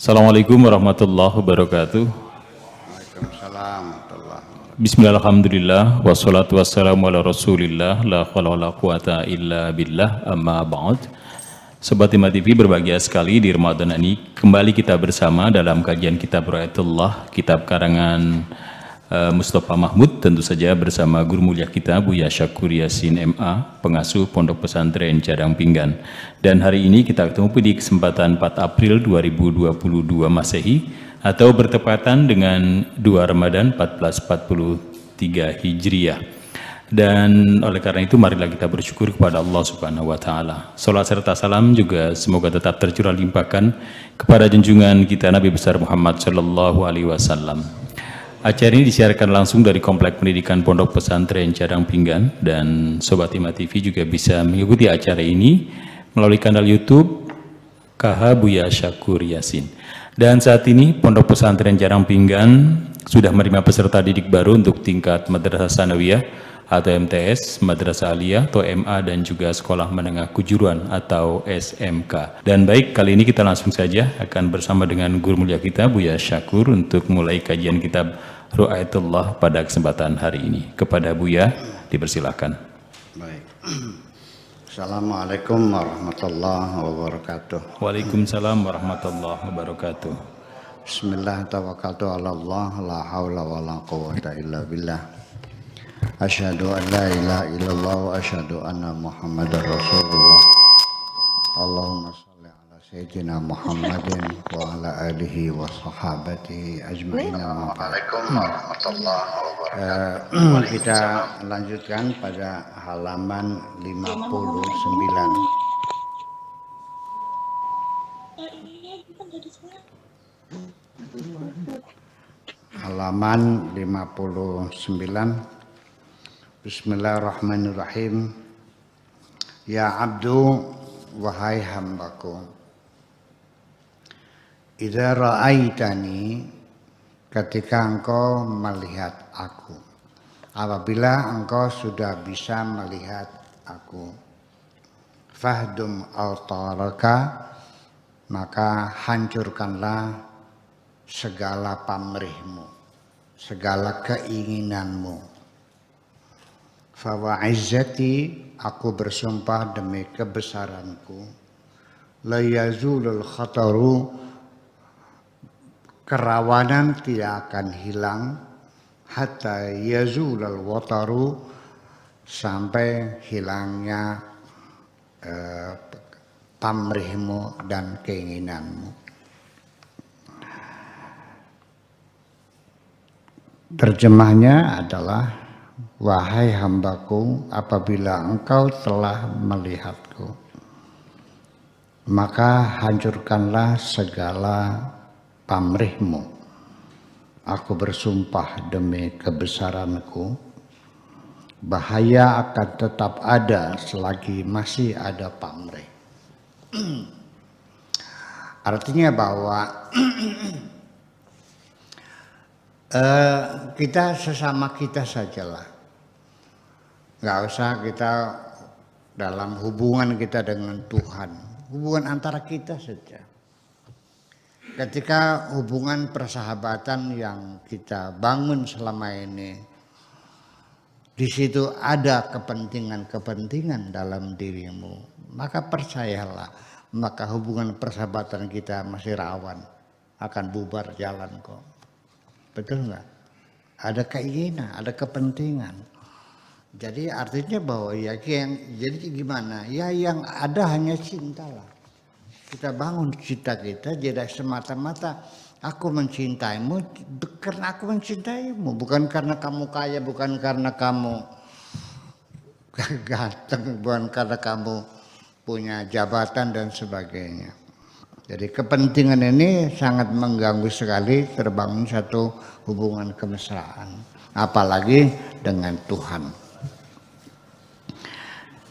Assalamualaikum warahmatullahi wabarakatuh. Waalaikumsalam warahmatullahi wabarakatuh. Bismillah, alhamdulillah, wassalatu wassalamu ala rasulillah, la hawla wa la quwata illa billah, amma ba'd. Sobat Hima TV berbahagia sekali di Ramadan ini. Kembali kita bersama dalam kajian kitab Ru'ayatullah, kitab karangan Mustafa Mahmud, tentu saja bersama guru mulia kita Buya Syakur Yasin MA, pengasuh Pondok Pesantren Cadang Pinggan. Dan hari ini kita ketemu di kesempatan 4 April 2022 Masehi atau bertepatan dengan 2 Ramadan 1443 Hijriah. Dan oleh karena itu marilah kita bersyukur kepada Allah Subhanahu wa taala. Salat serta salam juga semoga tetap tercurah limpahkan kepada junjungan kita Nabi besar Muhammad sallallahu alaihi wasallam. Acara ini disiarkan langsung dari Komplek Pendidikan Pondok Pesantren Cadang Pinggan, dan Sobat Hima TV juga bisa mengikuti acara ini melalui kanal YouTube KH Buya Syakur Yasin. Dan saat ini Pondok Pesantren Cadang Pinggan sudah menerima peserta didik baru untuk tingkat Madrasah Sanawiyah atau MTS, Madrasah Aliyah atau MA, dan juga Sekolah Menengah Kejuruan atau SMK. Dan baik, kali ini kita langsung saja akan bersama dengan guru mulia kita Buya Syakur untuk mulai kajian kitab Ru'ayatullah pada kesempatan hari ini. Kepada Buya dipersilakan. Baik. Assalamualaikum warahmatullahi wabarakatuh. Waalaikumsalam warahmatullahi wabarakatuh. Bismillah tawakkaltu ala Allah, la haula wa la quwata illa billah. Asyhadu an la ilaha illallah wa asyhadu anna Muhammadar Rasulullah. Allahumma shalli ala sayyidina Muhammadin wa ala alihi wa sahabatihi ajma'in. Assalamualaikum warahmatullahi wabarakatuh. Kita lanjutkan pada halaman 59. Halaman 59. Bismillahirrahmanirrahim. Ya abdu, wahai hambaku, idza ra'aitani, ketika engkau melihat aku, apabila engkau sudah bisa melihat aku, fahdum altaraka, maka hancurkanlah segala pamrihmu, segala keinginanmu. Fawa izzati, aku bersumpah demi kebesaranku, la yazulul khataru, kerawanan tidak akan hilang, hatta yazulul wataru, sampai hilangnya pamrihmu dan keinginanmu. Terjemahnya adalah, wahai hambaku, apabila engkau telah melihatku, maka hancurkanlah segala pamrihmu. Aku bersumpah demi kebesaranku, bahaya akan tetap ada selagi masih ada pamrih. Artinya bahwa kita sesama kita sajalah. Nggak usah kita dalam hubungan kita dengan Tuhan, hubungan antara kita saja. Ketika hubungan persahabatan yang kita bangun selama ini, di situ ada kepentingan-kepentingan dalam dirimu, maka percayalah, maka hubungan persahabatan kita masih rawan akan bubar jalan kok. Betul nggak? Ada keinginan, ada kepentingan. Jadi artinya bahwa ya jadi gimana? Ya yang ada hanya cinta lah. Kita bangun cinta kita tidak semata-mata aku mencintaimu karena aku mencintaimu, bukan karena kamu kaya, bukan karena kamu ganteng, bukan karena kamu punya jabatan dan sebagainya. Jadi kepentingan ini sangat mengganggu sekali terbangun satu hubungan kemesraan, apalagi dengan Tuhan.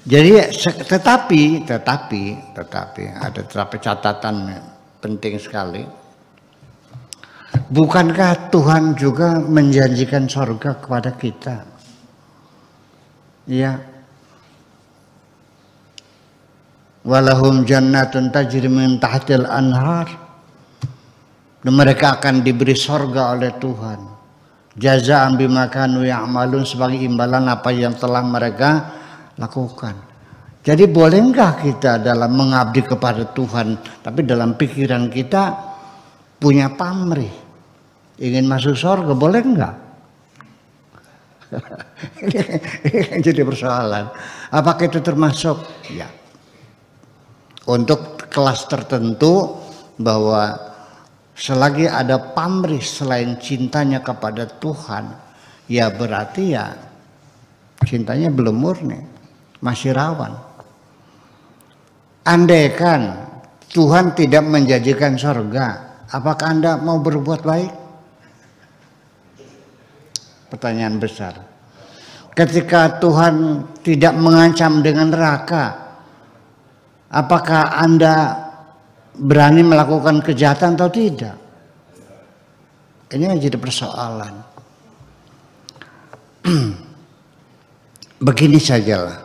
Jadi tetapi ada catatan penting sekali. Bukankah Tuhan juga menjanjikan surga kepada kita? Ya. Walahum jannatun tajri min tahtil anhar. dan mereka akan diberi sorga oleh Tuhan. Jazaan bima kanu ya'malun, sebagai imbalan apa yang telah mereka lakukan. Jadi boleh enggak kita dalam mengabdi kepada Tuhan, tapi dalam pikiran kita punya pamrih, ingin masuk sorga, boleh enggak? Ini jadi persoalan. Apakah itu termasuk? Ya. Untuk kelas tertentu, bahwa selagi ada pamrih selain cintanya kepada Tuhan, ya berarti ya cintanya belum murni, masih rawan. Andaikan Tuhan tidak menjanjikan surga, apakah Anda mau berbuat baik? Pertanyaan besar. Ketika Tuhan tidak mengancam dengan neraka, apakah Anda berani melakukan kejahatan atau tidak? Ini yang jadi persoalan. Begini sajalah,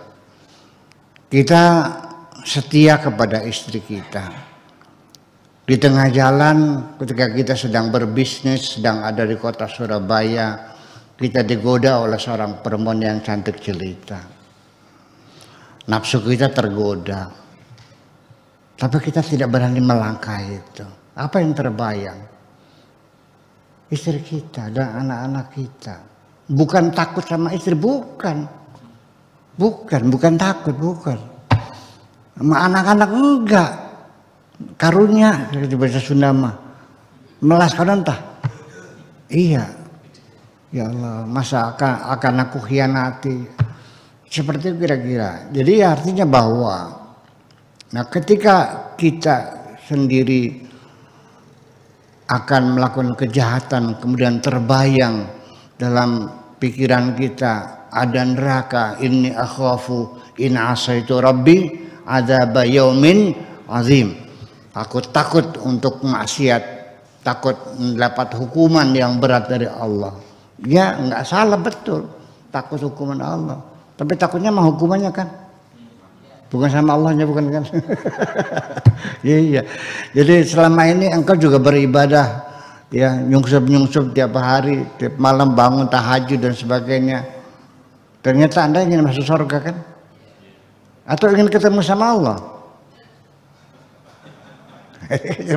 kita setia kepada istri kita. Di tengah jalan ketika kita sedang berbisnis, sedang ada di kota Surabaya, kita digoda oleh seorang perempuan yang cantik jelita. Nafsu kita tergoda, tapi kita tidak berani melangkah itu. Apa yang terbayang? Istri kita dan anak-anak kita. Bukan takut sama istri, bukan takut, bukan. Sama anak-anak enggak. Karunia, di bahasa Sunda mah, melas entah. Iya. Ya Allah, masa akan aku khianati? Seperti itu kira-kira. Jadi artinya bahwa, nah ketika kita sendiri akan melakukan kejahatan, kemudian terbayang dalam pikiran kita ada neraka, inni akhafu in asaitu rabbi adzaba yaumin azim. Aku takut untuk maksiat, takut mendapat hukuman yang berat dari Allah. Ya nggak salah, betul, takut hukuman Allah. Tapi takutnya mah hukumannya kan, bukan sama Allahnya, bukan kan? Iya. Jadi selama ini engkau juga beribadah, ya nyungsep tiap hari, tiap malam bangun tahajud dan sebagainya. Ternyata Anda ingin masuk surga kan? Atau ingin ketemu sama Allah?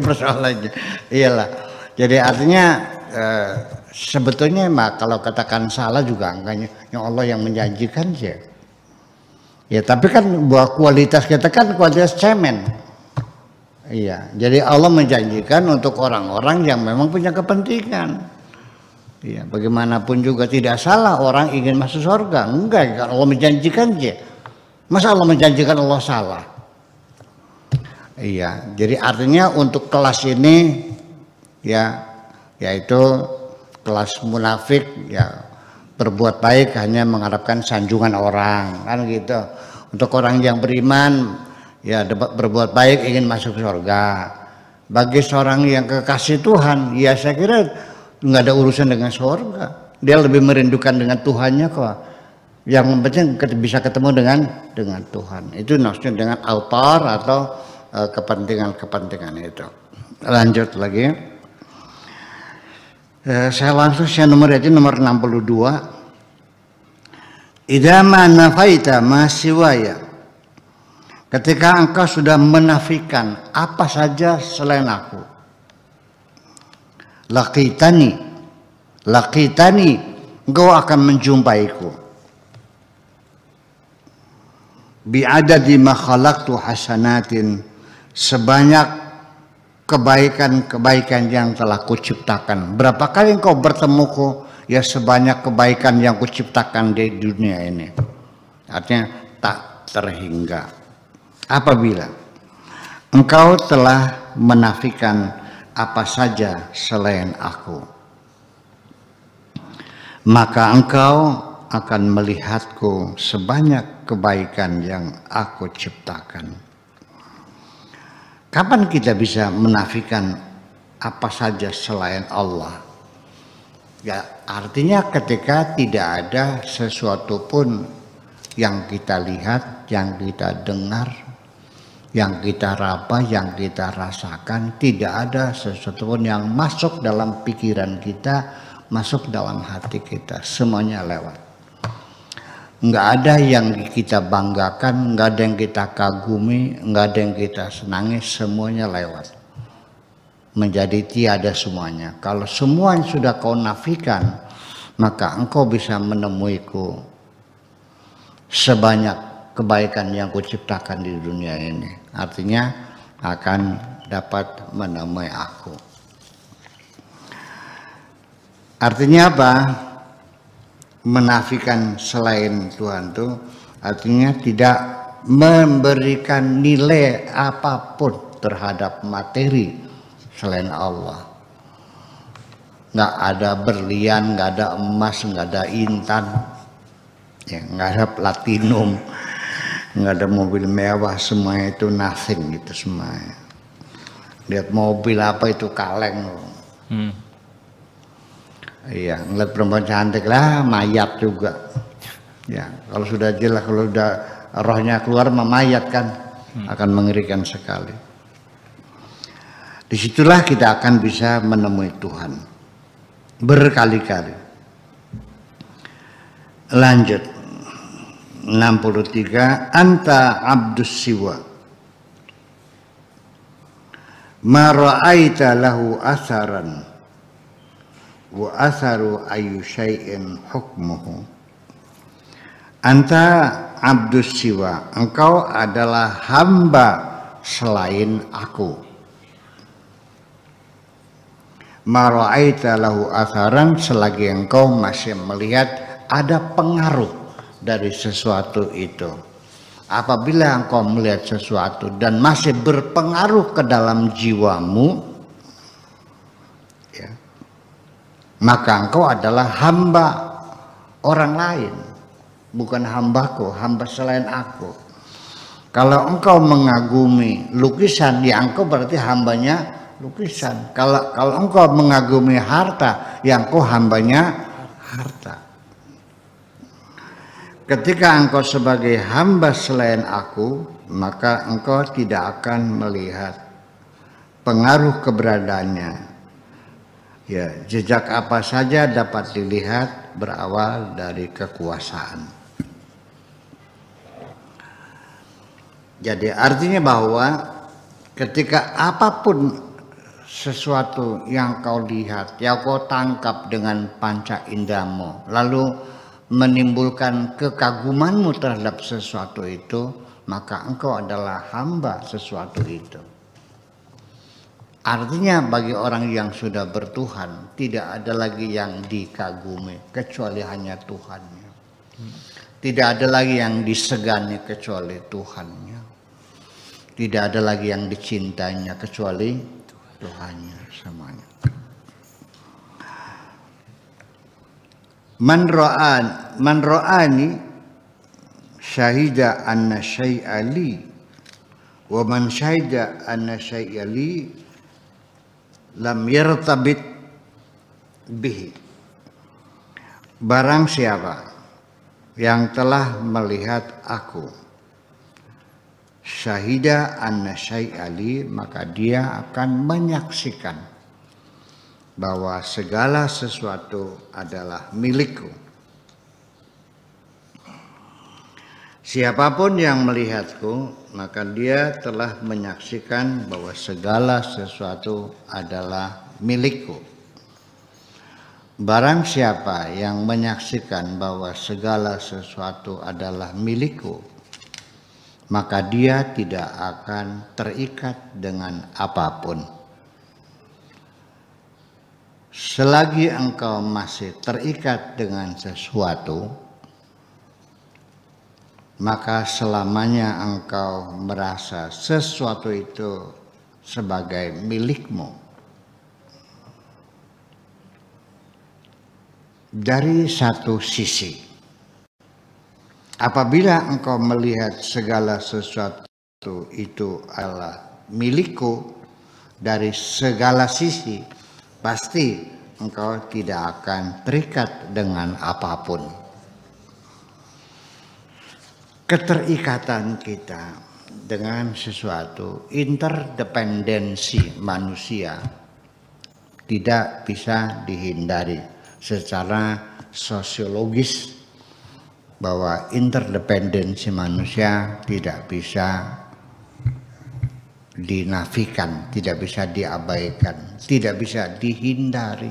Persoalannya, iyalah. Jadi artinya sebetulnya kalau katakan salah juga angkanya yang Allah yang menjanjikan ya. Ya tapi kan bahwa kualitas kita kan kualitas cemen. Iya, jadi Allah menjanjikan untuk orang-orang yang memang punya kepentingan. Iya, bagaimanapun juga tidak salah orang ingin masuk surga. Enggak, Allah menjanjikan ya. Masa Allah menjanjikan Allah salah? Iya, jadi artinya untuk kelas ini ya, yaitu kelas munafik, ya berbuat baik hanya mengharapkan sanjungan orang, kan gitu. Untuk orang yang beriman, ya berbuat baik ingin masuk surga. Bagi seorang yang kekasih Tuhan, ya saya kira nggak ada urusan dengan surga. Dia lebih merindukan dengan Tuhannya kok. Yang penting bisa ketemu dengan Tuhan. Itu maksudnya dengan autor atau kepentingan itu. Lanjut lagi. Saya langsung nomor 62. Idza ma nafaita ma siwaya. Ketika engkau sudah menafikan apa saja selain aku. Laqitani, engkau akan menjumpaiku. Bi'adadi ma khalaqtu hasanatin, sebanyak kebaikan-kebaikan yang telah kuciptakan. Berapa kali engkau bertemuku? Ya sebanyak kebaikan yang kuciptakan di dunia ini. Artinya tak terhingga. Apabila engkau telah menafikan apa saja selain aku, maka engkau akan melihatku sebanyak kebaikan yang aku ciptakan. Kapan kita bisa menafikan apa saja selain Allah? Ya, artinya ketika tidak ada sesuatu pun yang kita lihat, yang kita dengar, yang kita raba, yang kita rasakan, tidak ada sesuatu pun yang masuk dalam pikiran kita, masuk dalam hati kita, semuanya lewat. Nggak ada yang kita banggakan, nggak ada yang kita kagumi, nggak ada yang kita senangi, semuanya lewat. Menjadi tiada semuanya. Kalau semua yang sudah kau nafikan, maka engkau bisa menemuiku sebanyak kebaikan yang kuciptakan di dunia ini. Artinya akan dapat menemui aku. Artinya apa? Menafikan selain Tuhan itu artinya tidak memberikan nilai apapun terhadap materi selain Allah. Nggak ada berlian, nggak ada emas, nggak ada intan, ya, nggak ada platinum, nggak ada mobil mewah, semuanya itu nothing gitu semuanya. Lihat mobil apa itu kaleng. Iya, ngeliat perempuan cantik lah, mayat juga. Ya, kalau sudah jelas, kalau sudah rohnya keluar mayat kan, akan mengerikan sekali. Disitulah kita akan bisa menemui Tuhan berkali-kali. Lanjut 63, anta abdus siwa ma ra'aita lahu asaran wa asaru ayu syai'in hukmuhu. Anta abdus siwa, engkau adalah hamba selain aku. Ma ra'aita lahu asaran, selagi engkau masih melihat ada pengaruh dari sesuatu itu. Apabila engkau melihat sesuatu dan masih berpengaruh ke dalam jiwamu, ya, maka engkau adalah hamba orang lain, bukan hambaku, hamba selain aku. Kalau engkau mengagumi lukisan, ya engkau berarti hambanya lukisan. Kalau engkau mengagumi harta, ya engkau hambanya harta. Ketika engkau sebagai hamba selain aku, maka engkau tidak akan melihat pengaruh keberadaannya. Ya, jejak apa saja dapat dilihat berawal dari kekuasaan. Jadi artinya bahwa ketika apapun sesuatu yang kau lihat, yang kau tangkap dengan panca indahmu, lalu menimbulkan kekagumanmu terhadap sesuatu itu, maka engkau adalah hamba sesuatu itu. Artinya bagi orang yang sudah bertuhan, tidak ada lagi yang dikagumi kecuali hanya Tuhannya. Tidak ada lagi yang disegani kecuali Tuhannya. Tidak ada lagi yang dicintainya kecuali Tuhannya semuanya. Man ra'ani syahida anna syai'a li wa man syahida anna syai'a li lam yartabit bihi. Barang siapa yang telah melihat aku, syahida anna syai'a li, maka dia akan menyaksikan bahwa segala sesuatu adalah milikku. Siapapun yang melihatku, maka dia telah menyaksikan bahwa segala sesuatu adalah milikku. Barang siapa yang menyaksikan bahwa segala sesuatu adalah milikku, maka dia tidak akan terikat dengan apapun. Selagi engkau masih terikat dengan sesuatu, maka selamanya engkau merasa sesuatu itu sebagai milikmu. Dari satu sisi, apabila engkau melihat segala sesuatu itu adalah milikku dari segala sisi, pasti engkau tidak akan terikat dengan apapun. Keterikatan kita dengan sesuatu. Interdependensi manusia tidak bisa dihindari secara sosiologis, bahwa interdependensi manusia tidak bisa dinafikan, tidak bisa diabaikan, tidak bisa dihindari.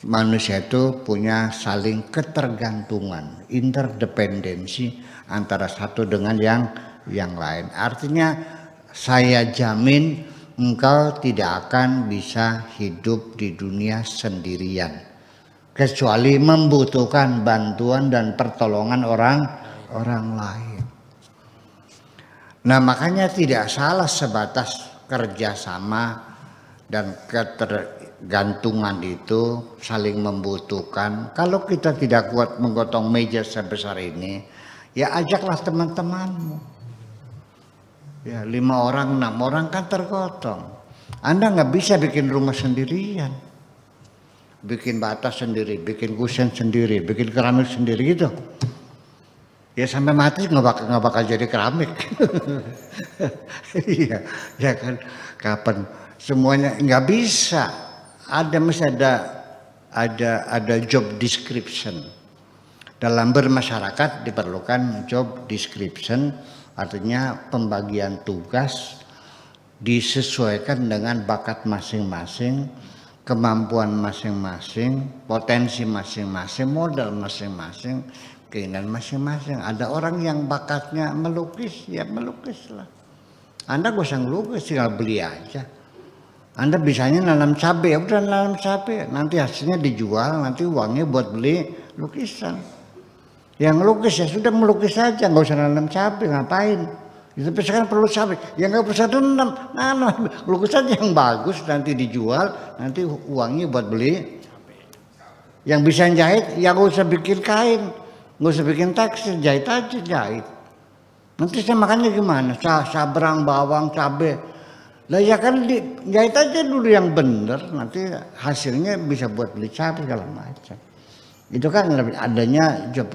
Manusia itu punya saling ketergantungan, interdependensi antara satu dengan yang lain. Artinya saya jamin engkau tidak akan bisa hidup di dunia sendirian, kecuali membutuhkan bantuan dan pertolongan orang lain. Nah, makanya tidak salah sebatas kerjasama dan ketergantungan itu saling membutuhkan. Kalau kita tidak kuat menggotong meja sebesar ini, ya ajaklah teman-temanmu. Ya 5 orang, 6 orang kan tergotong. Anda nggak bisa bikin rumah sendirian, bikin batas sendiri, bikin kusen sendiri, bikin keramik sendiri gitu. Ya sampai mati nggak bakal jadi keramik. Iya, ya kan. Kapan semuanya nggak bisa. Mesti ada job description. Dalam bermasyarakat diperlukan job description, artinya pembagian tugas disesuaikan dengan bakat masing-masing, kemampuan masing-masing, potensi masing-masing, modal masing-masing, keinginan masing-masing. Ada orang yang bakatnya melukis, ya melukislah. Anda gak usah ngelukis, tinggal beli aja. Anda bisanya nanam cabai, ya udah nanam cabai, nanti hasilnya dijual, nanti uangnya buat beli lukisan. Yang ngelukis ya sudah melukis saja, nggak usah nanam cabai, ngapain? Tapi sekarang perlu cabai, ya nggak usah nanam, lukisan yang bagus nanti dijual, nanti uangnya buat beli. Yang bisa jahit, ya nggak usah bikin kain, nggak usah bikin tekstil, jahit aja jahit. Nanti saya makannya gimana? Sabrang, bawang, cabai. Lah ya kan jahit aja dulu yang bener, nanti hasilnya bisa buat beli cabai segala macam. Itu kan adanya job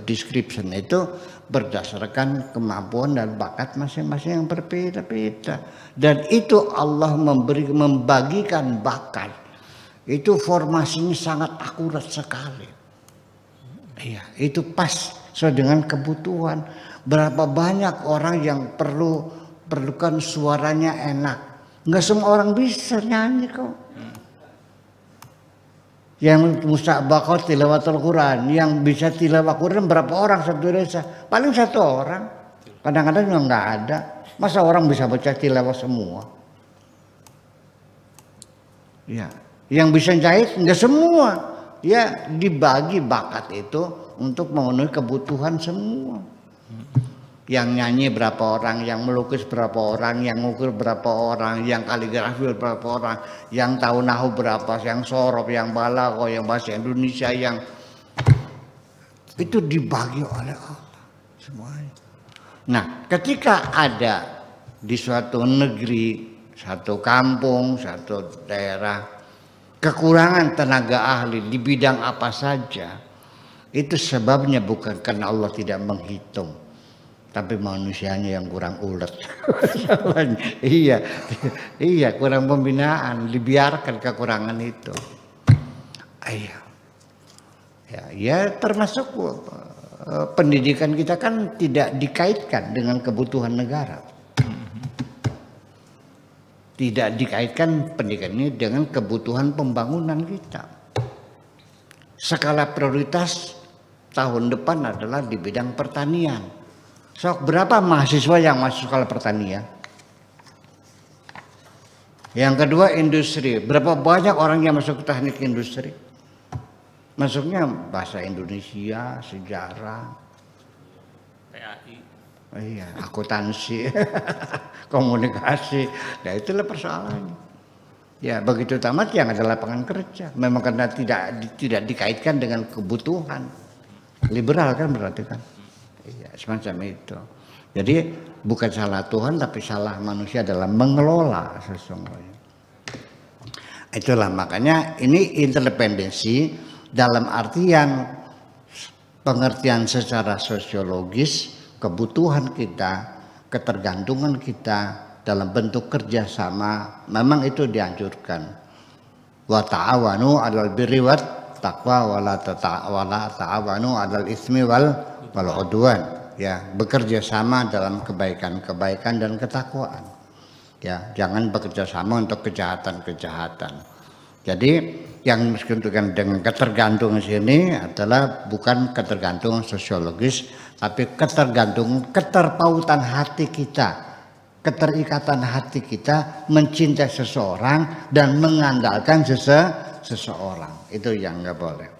description itu berdasarkan kemampuan dan bakat masing-masing yang berbeda-beda. Dan itu Allah membagikan bakat. Itu formasinya sangat akurat sekali. Iya, itu pas sesuai dengan kebutuhan. Berapa banyak orang yang perlukan suaranya enak. Enggak semua orang bisa nyanyi kok. Yang mustabaqah tilawatul Quran, yang bisa tilawah Quran berapa orang satu desa? Paling 1 orang. Kadang-kadang juga nggak ada. Masa orang bisa baca tilawah semua? Ya, yang bisa jahit nggak semua. Ya dibagi bakat itu untuk memenuhi kebutuhan semua. Yang nyanyi berapa orang, yang melukis berapa orang, yang ngukir berapa orang, yang kaligrafi berapa orang, yang tahu nahu berapa, yang sorof, yang balaghah, yang bahasa Indonesia, yang itu dibagi oleh Allah semuanya. Nah, ketika ada di suatu negeri, satu kampung, satu daerah kekurangan tenaga ahli di bidang apa saja, itu sebabnya bukan karena Allah tidak menghitung, tapi manusianya yang kurang ulet. Iya, kurang pembinaan, dibiarkan kekurangan itu. Iya. Ya termasuk pendidikan kita kan tidak dikaitkan dengan kebutuhan negara. Tidak dikaitkan pendidikan ini dengan kebutuhan pembangunan kita. Skala prioritas tahun depan adalah di bidang pertanian. Sok berapa mahasiswa yang masuk skala pertanian? Yang kedua industri. Berapa banyak orang yang masuk ke teknik industri? Masuknya bahasa Indonesia, sejarah, PAI. Iya, akuntansi, komunikasi. Nah itulah persoalannya. Ya begitu tamat yang ada lapangan kerja. Memang karena tidak dikaitkan dengan kebutuhan. Liberal kan berarti kan. Iya, semacam itu. Jadi bukan salah Tuhan tapi salah manusia dalam mengelola sesungguhnya. Itulah makanya ini interdependensi dalam artian pengertian secara sosiologis kebutuhan kita ketergantungan kita dalam bentuk kerjasama, memang itu dianjurkan. Wa ta'awanu 'alal birri wat taqwa wa la ta'awanu 'alal ismi wal udwan. Ya, bekerja sama dalam kebaikan-kebaikan dan ketakwaan. Ya, jangan bekerja sama untuk kejahatan-kejahatan. Jadi yang disebutkan dengan ketergantungan sini adalah bukan ketergantungan sosiologis, tapi ketergantungan, keterpautan hati kita, keterikatan hati kita mencintai seseorang dan mengandalkan seseorang. Itu yang nggak boleh.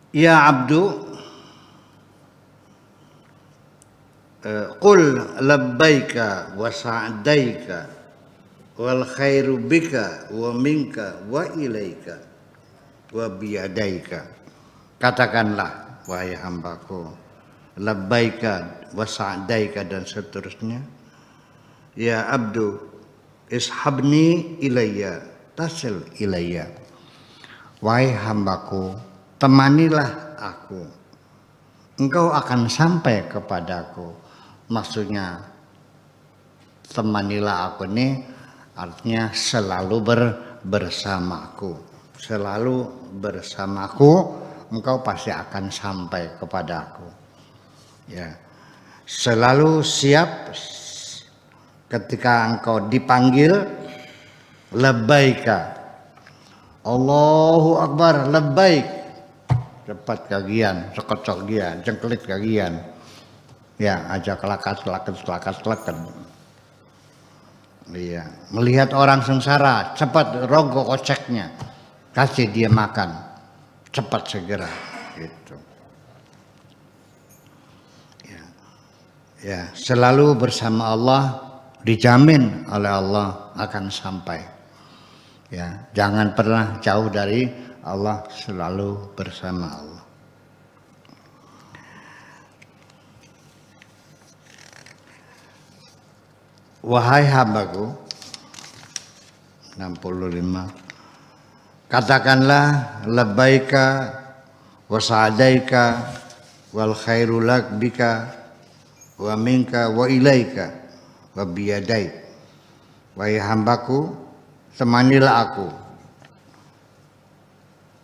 Ya abdu, qul labbaika wa sa'daika wal khairu bika wa minka wa ilaika wa biyadaika. Katakanlah wahai hambaku, labbaika wa sa'daika dan seterusnya. Ya abdu, ishabni ilayya tasil ilayya. Wahai hambaku, temanilah aku, engkau akan sampai kepadaku. Maksudnya temanilah aku ini artinya selalu bersamaku. Selalu bersamaku, engkau pasti akan sampai kepadaku. Ya. Selalu siap ketika engkau dipanggil, labbaika. Allahu Akbar, labbaik. Cepat kagian, sekot kagian, cengkelit kagian. Ya, ajak lakat. Iya, melihat orang sengsara, cepat rogoh koceknya, kasih dia makan, cepat segera, gitu. Ya, selalu bersama Allah, dijamin oleh Allah akan sampai. Ya, jangan pernah jauh dari Allah, selalu bersama Allah. Wahai hambaku, 65, katakanlah labbaika wa sa'daika wal khairu lak bika wa minka wa ilaika wa biyadaik. Wahai hambaku, temanilah aku,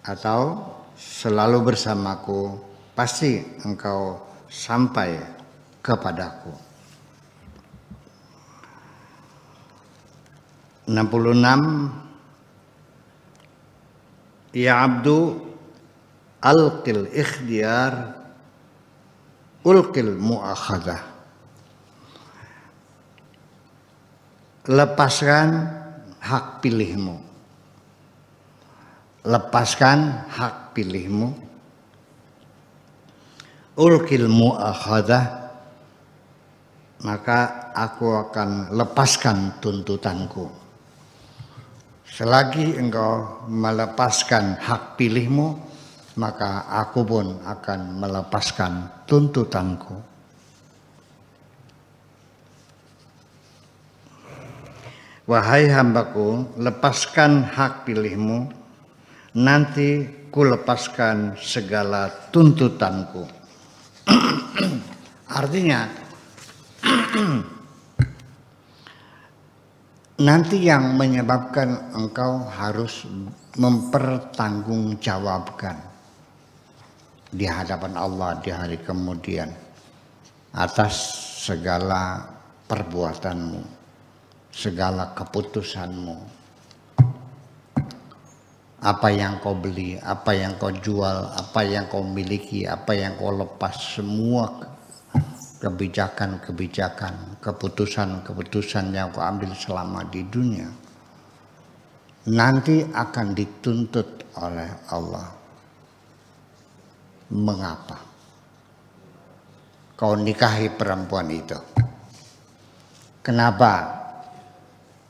atau selalu bersamaku, pasti engkau sampai kepadaku. 66. Ya abdu, alqil ikhtiyar ulqil mu'akhadah. Lepaskan hak pilihmu. Lepaskan hak pilihmu. Ulqil mu'akhadah, maka aku akan lepaskan tuntutanku. Selagi engkau melepaskan hak pilihmu, maka aku pun akan melepaskan tuntutanku. Wahai hambaku, lepaskan hak pilihmu, nanti ku lepaskan segala tuntutanku. Artinya, nanti yang menyebabkan engkau harus mempertanggungjawabkan di hadapan Allah di hari kemudian atas segala perbuatanmu, segala keputusanmu. Apa yang kau beli, apa yang kau jual, apa yang kau miliki, apa yang kau lepas, semua kebijakan-kebijakan, keputusan-keputusan yang kau ambil selama di dunia nanti akan dituntut oleh Allah. Mengapa kau nikahi perempuan itu? Kenapa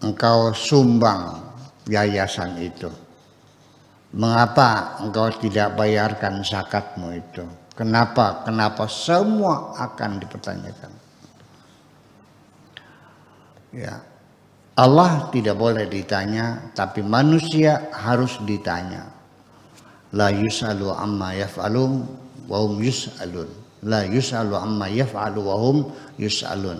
engkau sumbang yayasan itu? Mengapa engkau tidak bayarkan zakatmu itu? Kenapa? Kenapa? Semua akan dipertanyakan. Ya, Allah tidak boleh ditanya, tapi manusia harus ditanya. La yus'alu amma yaf'alu wa hum yus'alun. La yus'alu amma yaf'alu wa hum yus'alun.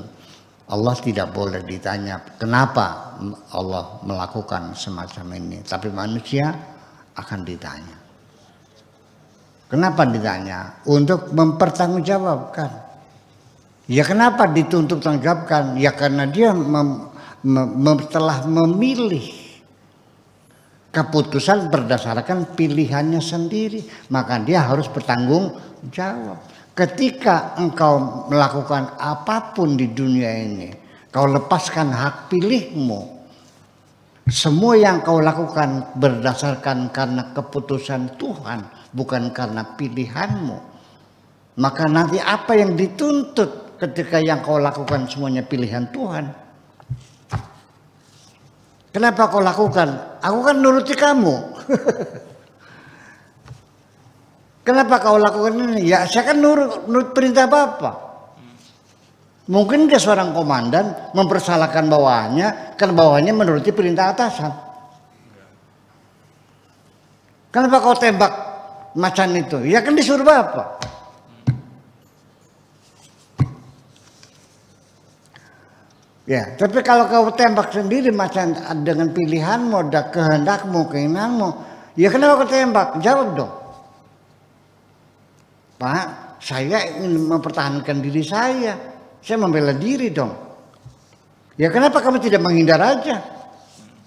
Allah tidak boleh ditanya kenapa Allah melakukan semacam ini, tapi manusia akan ditanya. Kenapa ditanya? Untuk mempertanggungjawabkan. Ya kenapa dituntut tanggungjawabkan? Ya karena dia telah memilih keputusan berdasarkan pilihannya sendiri, maka dia harus bertanggung jawab. Ketika engkau melakukan apapun di dunia ini, kau lepaskan hak pilihmu, semua yang kau lakukan berdasarkan karena keputusan Tuhan, bukan karena pilihanmu, maka nanti apa yang dituntut ketika yang kau lakukan semuanya pilihan Tuhan? Kenapa kau lakukan? Aku kan nuruti kamu. Kenapa kau lakukan ini? Ya saya kan nurut perintah Bapak. Mungkin dia seorang komandan mempersalahkan bawahannya karena bawahannya menuruti perintah atasan. Kenapa kau tembak macan itu? Ya kan disuruh Bapak. Ya, tapi kalau kau tembak sendiri macan dengan pilihanmu, ada kehendakmu, keinginanmu, ya kenapa kau tembak? Jawab dong. Pak, saya ingin mempertahankan diri saya membela diri dong. Ya kenapa kamu tidak menghindar aja?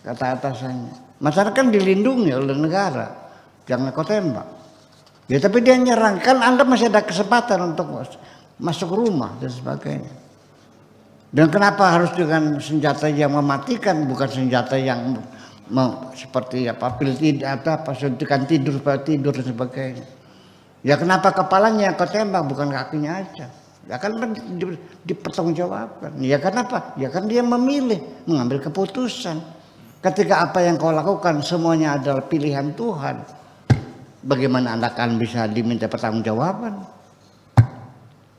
Kata atasannya. Masyarakat kan dilindungi oleh negara, jangan kau tembak. Ya tapi dia nyerang, kan Anda masih ada kesempatan untuk masuk rumah dan sebagainya. Dan kenapa harus dengan senjata yang mematikan, bukan senjata yang seperti apa, suntikan tidur dan sebagainya. Ya kenapa kepalanya yang kau tembak bukan kakinya aja? Ya kan dipertanggungjawabkan. Ya kenapa? Ya kan dia memilih, mengambil keputusan. Ketika apa yang kau lakukan semuanya adalah pilihan Tuhan, bagaimana Anda akan bisa diminta pertanggungjawaban?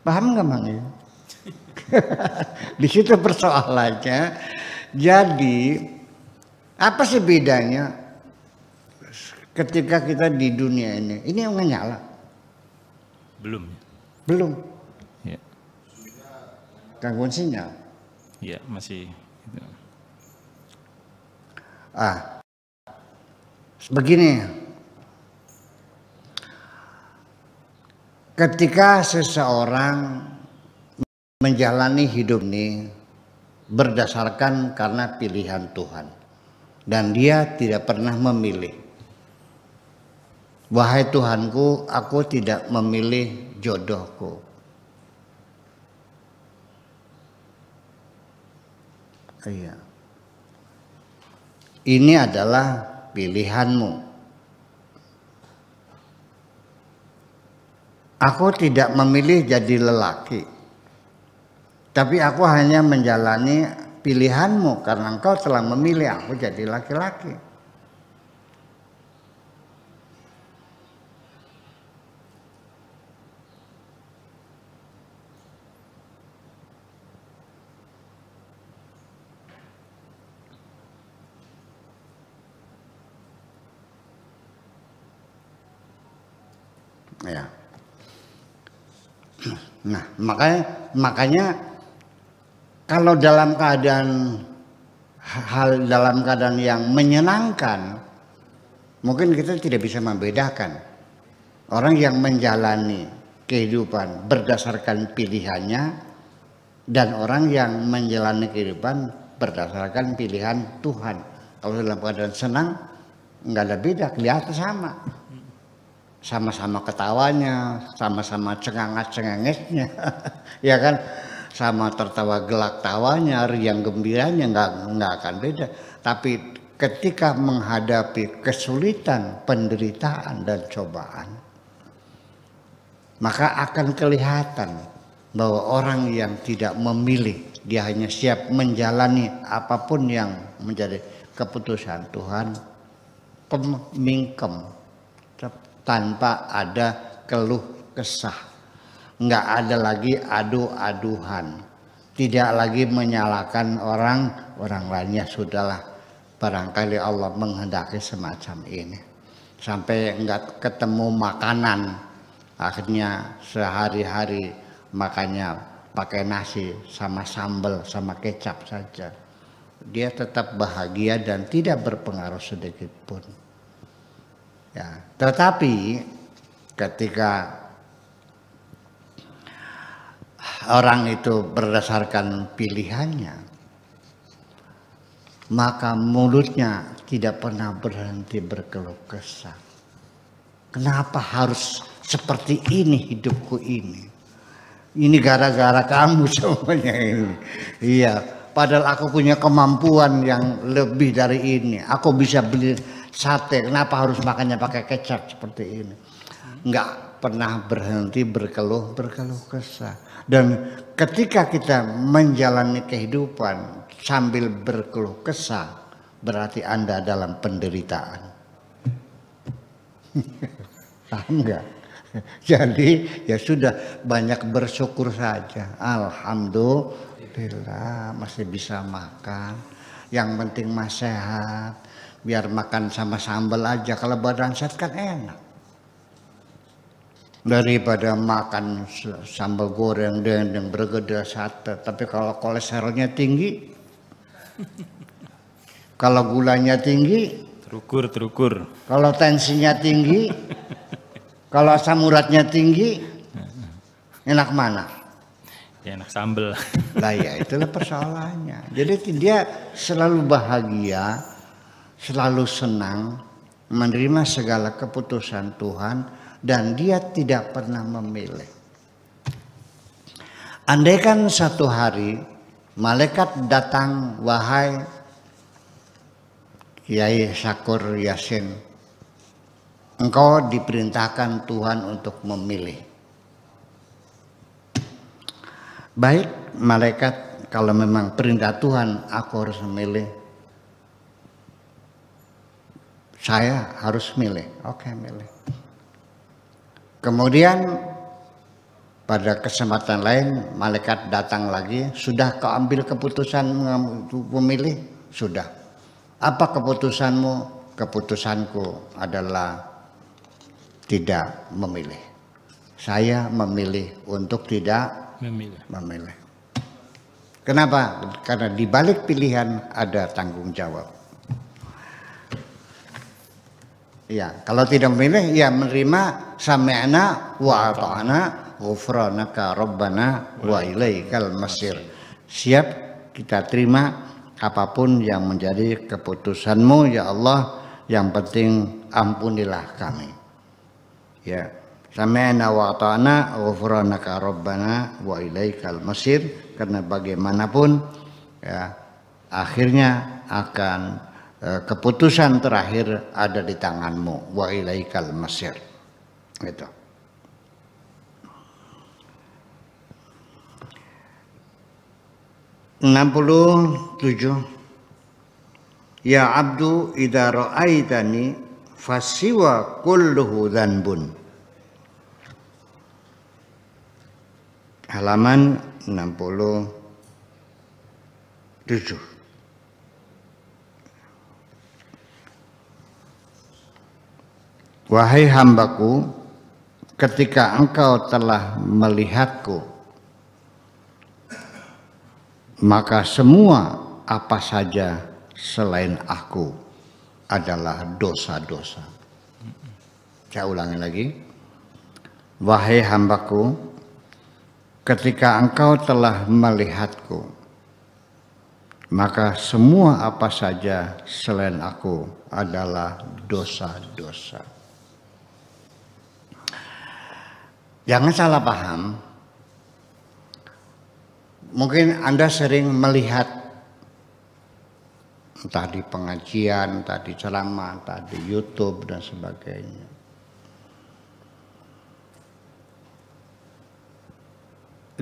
Paham nggak Bang? Di situ persoalannya. Jadi apa sih bedanya ketika kita di dunia ini? Ini yang nyala. Belum. Ya. Gangguan sinyal. Ya masih. Begini. Ketika seseorang menjalani hidup ini berdasarkan karena pilihan Tuhan dan dia tidak pernah memilih. Wahai Tuhanku, aku tidak memilih jodohku. Iya. Ini adalah pilihanmu. Aku tidak memilih jadi lelaki. Tapi aku hanya menjalani pilihanmu karena engkau telah memilih aku jadi laki-laki. Ya. Nah, makanya kalau dalam keadaan yang menyenangkan, mungkin kita tidak bisa membedakan orang yang menjalani kehidupan berdasarkan pilihannya dan orang yang menjalani kehidupan berdasarkan pilihan Tuhan. Kalau dalam keadaan senang nggak ada beda, kelihatan sama. Sama-sama ketawanya, sama-sama cengangat-cengengesnya, ya kan, sama tertawa gelak tawanya, riang gembiranya nggak akan beda. Tapi ketika menghadapi kesulitan, penderitaan dan cobaan, maka akan kelihatan bahwa orang yang tidak memilih, dia hanya siap menjalani apapun yang menjadi keputusan Tuhan, mingkem, tanpa ada keluh kesah, nggak ada lagi adu-aduhan, tidak lagi menyalahkan orang lainnya. Sudahlah, barangkali Allah menghendaki semacam ini. sampai enggak ketemu makanan, akhirnya sehari-hari makannya pakai nasi sama sambal sama kecap saja. Dia tetap bahagia dan tidak berpengaruh sedikit pun. Ya, tetapi ketika orang itu berdasarkan pilihannya, maka mulutnya tidak pernah berhenti berkeluh kesah. Kenapa harus seperti ini hidupku ini? Ini gara-gara kamu semuanya ini. Iya, padahal aku punya kemampuan yang lebih dari ini. Aku bisa beli sate, kenapa harus makannya pakai kecap seperti ini? Enggak pernah berhenti berkeluh kesah. Dan ketika kita menjalani kehidupan sambil berkeluh kesah, berarti Anda dalam penderitaan. Paham enggak? Jadi ya sudah, banyak bersyukur saja. Alhamdulillah masih bisa makan. Yang penting mah sehat. Biar makan sama sambal aja, kalau badan sehat kan enak. Daripada makan sambal goreng dendeng bergedel sate, tapi kalau kolesterolnya tinggi, kalau gulanya tinggi, terukur. Kalau tensinya tinggi, kalau asam uratnya tinggi, enak mana? Ya enak sambel. Lah ya itulah persoalannya. Jadi dia selalu bahagia, selalu senang, menerima segala keputusan Tuhan, dan dia tidak pernah memilih. Andaikan satu hari malaikat datang, wahai Kiai Syakur Yasin, engkau diperintahkan Tuhan untuk memilih. Baik malaikat, kalau memang perintah Tuhan aku harus memilih, saya harus milih. Oke, milih. Kemudian pada kesempatan lain malaikat datang lagi, sudah kau ambil keputusan memilih? Sudah. Apa keputusanmu? Keputusanku adalah tidak memilih. Saya memilih untuk tidak memilih. Kenapa? Karena di balik pilihan ada tanggung jawab. Ya, kalau tidak memilih, ya menerima sami'na wa ata'na ghufranaka rabbana wa ilaikal masir. Siap kita terima apapun yang menjadi keputusanmu ya Allah, yang penting ampunilah kami. Ya, sami'na wa ata'na ghufranaka rabbana wa ilaikal masir, karena bagaimanapun ya akhirnya akan keputusan terakhir ada di tanganmu, wa ilaikal masir. Gitu. (67) Ya abdu idza ra'aitani fasiwa kulluhu dzanbun. Halaman 67. Wahai hambaku, ketika engkau telah melihatku, maka semua apa saja selain aku adalah dosa-dosa. Saya ulangi lagi. Wahai hambaku, ketika engkau telah melihatku, maka semua apa saja selain aku adalah dosa-dosa. Jangan salah paham. Mungkin Anda sering melihat entah di pengajian, entah di ceramah, entah di YouTube dan sebagainya.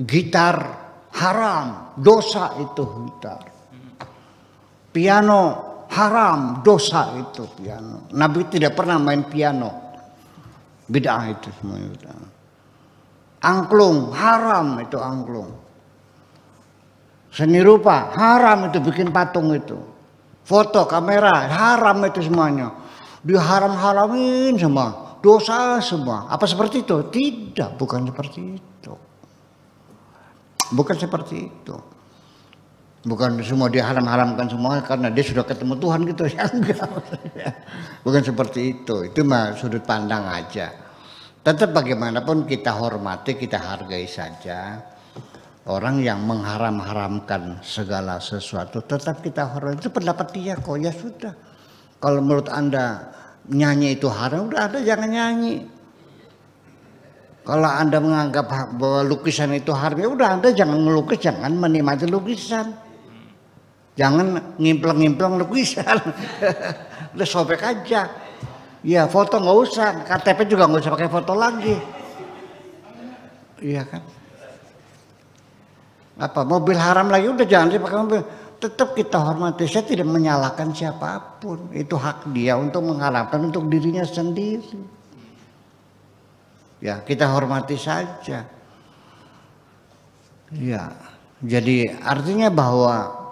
Gitar haram, dosa itu gitar. Piano haram, dosa itu piano. Nabi tidak pernah main piano. Bid'ah itu semuanya bid'ah. Angklung haram, itu angklung. Seni rupa haram, itu bikin patung itu. Foto kamera haram, itu semuanya. diharam-haramin semua, dosa semua. Apa seperti itu? Tidak, bukan seperti itu. Bukan seperti itu. Bukan semua diharam-haramkan semua karena dia sudah ketemu Tuhan gitu ya, enggak. Bukan seperti itu. Itu mah sudut pandang aja. Tetap bagaimanapun kita hormati, kita hargai saja. Orang yang mengharam-haramkan segala sesuatu tetap kita hormati. Itu pendapat dia kok, ya sudah. Kalau menurut Anda nyanyi itu haram, udah Anda jangan nyanyi. Kalau Anda menganggap bahwa lukisan itu haram, ya udah Anda jangan melukis, jangan menikmati lukisan. Jangan ngimpleng-ngimpleng lukisan. Udah sobek aja. Ya foto nggak usah, KTP juga nggak usah pakai foto lagi. Iya kan? Apa mobil haram lagi udah jangan dipakai mobil. Tetap kita hormati. Saya tidak menyalahkan siapapun. Itu hak dia untuk mengharapkan untuk dirinya sendiri. Ya kita hormati saja. Ya, jadi artinya bahwa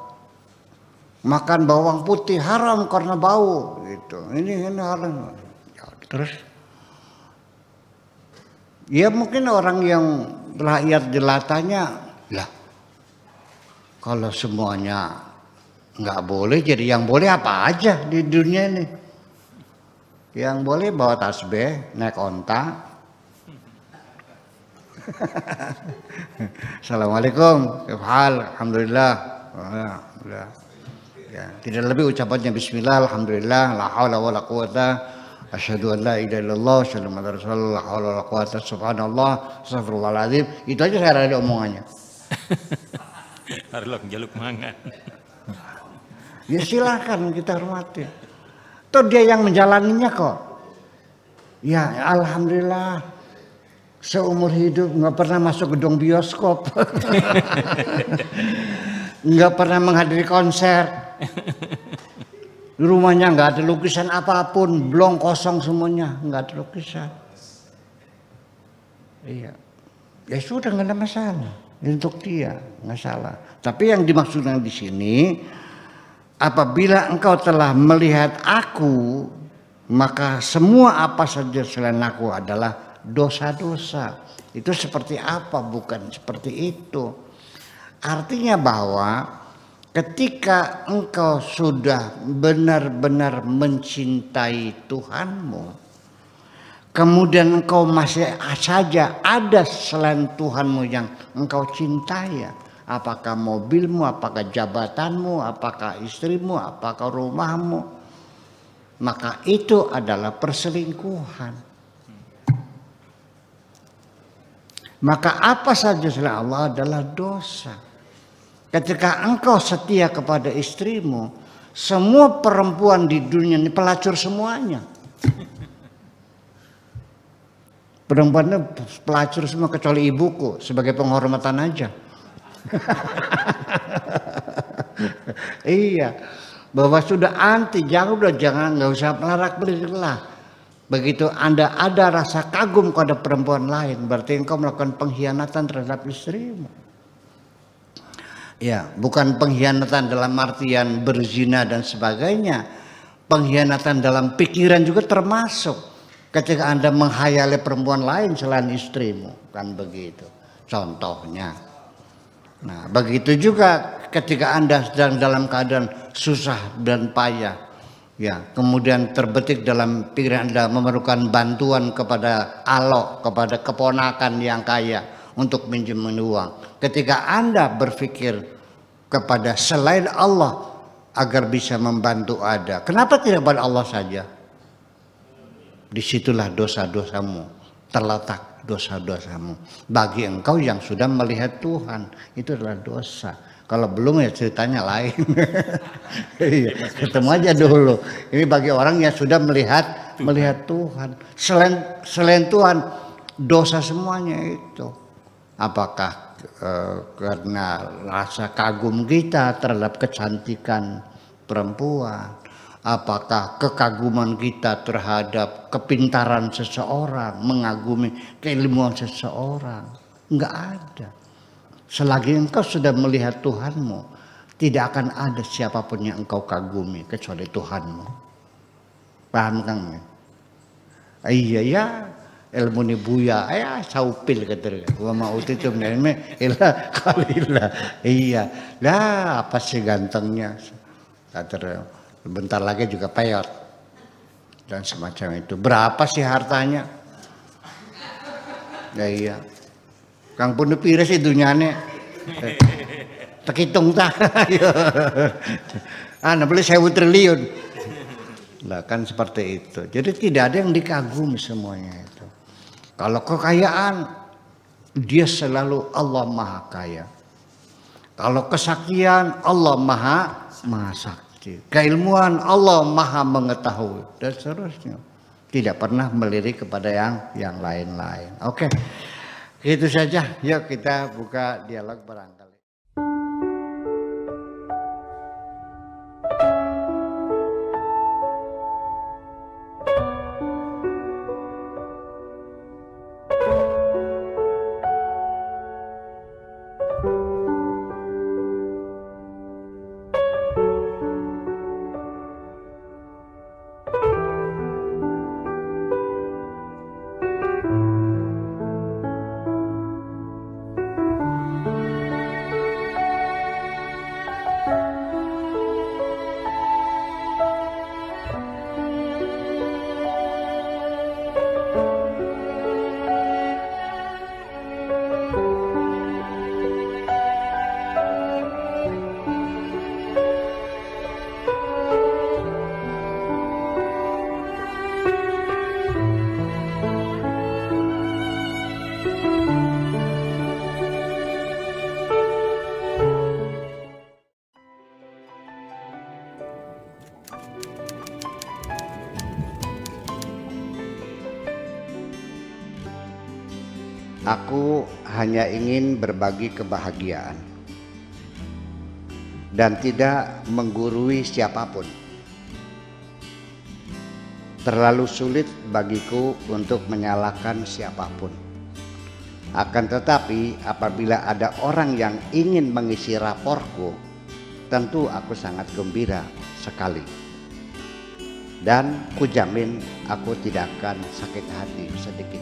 makan bawang putih haram karena bau gitu. Ini haram. Ya, terus ya mungkin orang yang rakyat jelatanya lah kalau semuanya nggak boleh, jadi yang boleh apa aja di dunia ini? Yang boleh bawa tasbih, naik onta. Assalamualaikum, alhamdulillah. Alhamdulillah. Ya, tidak lebih ucapannya bismillah, alhamdulillah, la haula wala quwata, asyhadu an la ilaha illallah, asyhadu anna rasulullah, la haula wala quwata, subhanallah, astagfirullahaladzim. Itu aja saya ada omongannya. Harus jaluk mangan. Ya silakan kita hormati. Toh dia yang menjalaninya kok. Ya alhamdulillah. Seumur hidup nggak pernah masuk gedung bioskop. Nggak pernah menghadiri konser. Di rumahnya nggak ada lukisan apapun, blong kosong semuanya, nggak ada lukisan. Iya, ya sudah nggak ada masalah untuk dia, nggak salah. Tapi yang dimaksudkan di sini, apabila engkau telah melihat aku, maka semua apa saja selain aku adalah dosa-dosa. Itu seperti apa? Bukan seperti itu. Artinya bahwa ketika engkau sudah benar-benar mencintai Tuhanmu, kemudian engkau masih saja ada selain Tuhanmu yang engkau cintai, apakah mobilmu, apakah jabatanmu, apakah istrimu, apakah rumahmu, maka itu adalah perselingkuhan. Maka apa saja selain Allah adalah dosa. Ketika engkau setia kepada istrimu, semua perempuan di dunia ini pelacur semuanya. Perempuannya pelacur semua kecuali ibuku sebagai penghormatan aja. Iya, bahwa sudah anti, jangan nggak usah melarak-belilah. Begitu Anda ada rasa kagum kepada perempuan lain, berarti engkau melakukan pengkhianatan terhadap istrimu. Ya, bukan pengkhianatan dalam artian berzina dan sebagainya. Pengkhianatan dalam pikiran juga termasuk. Ketika Anda menghayali perempuan lain selain istrimu, kan begitu. Contohnya. Nah, begitu juga ketika Anda sedang dalam keadaan susah dan payah. Ya, kemudian terbetik dalam pikiran Anda memerlukan bantuan kepada alok, kepada keponakan yang kaya untuk minjem uang. Ketika Anda berpikir kepada selain Allah agar bisa membantu Anda, kenapa tidak pada Allah saja? Disitulah dosa-dosamu terletak, dosa-dosamu. Bagi engkau yang sudah melihat Tuhan, itu adalah dosa. Kalau belum ya ceritanya lain. Iya, ketemu aja dulu. Ini bagi orang yang sudah melihat Tuhan. Selain Tuhan, dosa semuanya itu. Apakah karena rasa kagum kita terhadap kecantikan perempuan? Apakah kekaguman kita terhadap kepintaran seseorang, mengagumi keilmuan seseorang? Enggak ada. Selagi engkau sudah melihat Tuhanmu, tidak akan ada siapapun yang engkau kagumi kecuali Tuhanmu. Paham Kang? Iya ya, ilmu ni buya, ayah saupil kata gua mau itu neme, ilah kalilah, iya, lah apa sih gantengnya, kata bentar lagi juga peyot dan semacam itu. Berapa sih hartanya? Ya iya, Kang pun pires itu nyane, terhitung tak? Beli 1.000 triliun. Lah kan seperti itu. Jadi tidak ada yang dikagumi semuanya itu. Kalau kekayaan, dia selalu Allah Maha Kaya. Kalau kesaktian, Allah Maha Sakti. Keilmuan, Allah Maha Mengetahui dan seterusnya. Tidak pernah melirik kepada yang lain-lain. Oke, itu saja. Yuk kita buka dialog barangkali. Aku hanya ingin berbagi kebahagiaan dan tidak menggurui siapapun. Terlalu sulit bagiku untuk menyalahkan siapapun. Akan tetapi apabila ada orang yang ingin mengisi raporku, tentu aku sangat gembira sekali. Dan kujamin aku tidak akan sakit hati sedikit.